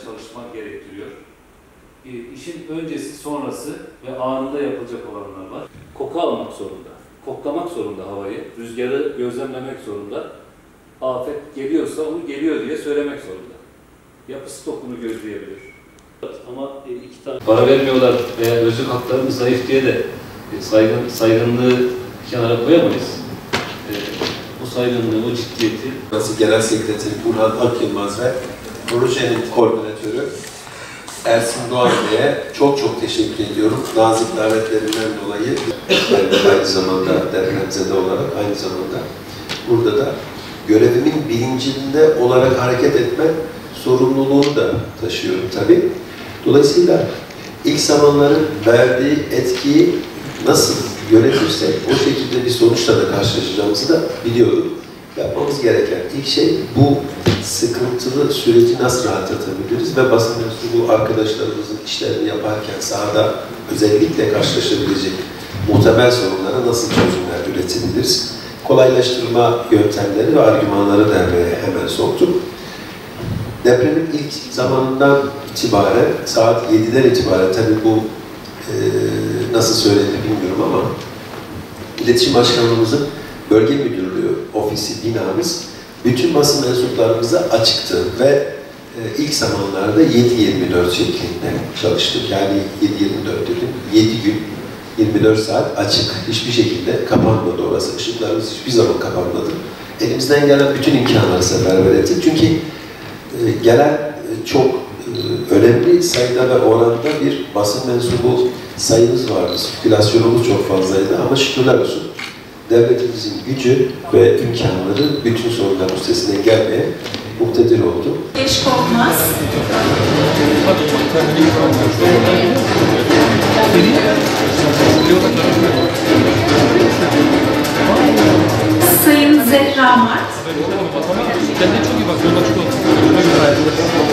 Çalışmak gerektiriyor. İşin öncesi, sonrası ve anında yapılacak olanlar var. Koku almak zorunda, koklamak zorunda havayı, rüzgarı gözlemlemek zorunda. Afet geliyorsa onu geliyor diye söylemek zorunda. Yapı stokunu gözleyebilir. Ama iki tane para vermiyorlar veya özlük haklarımız zayıf diye de saygınlığı kenara koyamayız. Bu saygınlığı, o ciddiyeti. Genel Sekreteri Burhan Akyılmaz ve projenin koordinatörü Ersin Doğan Bey'e çok teşekkür ediyorum. Nazik davetlerinden dolayı aynı zamanda depremzede olarak aynı zamanda burada da görevimin bilincinde olarak hareket etme sorumluluğunu da taşıyorum tabii. Dolayısıyla ilk zamanların verdiği etkiyi nasıl yönetirsek o şekilde bir sonuçla da karşılaşacağımızı da biliyordum. Yapmamız gereken ilk şey bu sıkıntılı süreci nasıl rahatlatabiliriz ve basın mensubu arkadaşlarımızın işlerini yaparken sahada özellikle karşılaşabilecek muhtemel sorunlara nasıl çözümler üretebiliriz? Kolaylaştırma yöntemleri ve argümanları devreye hemen soktuk. Depremin ilk zamanından itibaren, saat 7'den itibaren, tabii bu nasıl söyledi bilmiyorum ama İletişim Başkanlığımızın Bölge Müdürlüğü ofisi, binamız bütün basın mensuplarımıza açıktı ve ilk zamanlarda 7/24 şeklinde çalıştık. Yani 7/24 dedim, 7 gün 24 saat açık. Hiçbir şekilde kapanmadı orası. Işıklarımız hiçbir zaman kapanmadı. Elimizden gelen bütün imkanları seferber ettik. Çünkü gelen çok önemli sayıda ve oranda bir basın mensubu sayımız vardı. Sirkülasyonumuz çok fazlaydı ama şükürler olsun devletimizin gücü ve imkanları bütün sorunların üstesinden gelmeye muktedir oldu. Beş Korkmaz. Sayın Zehra Mart. Kendine çok iyi bak. Yolda çok olsun.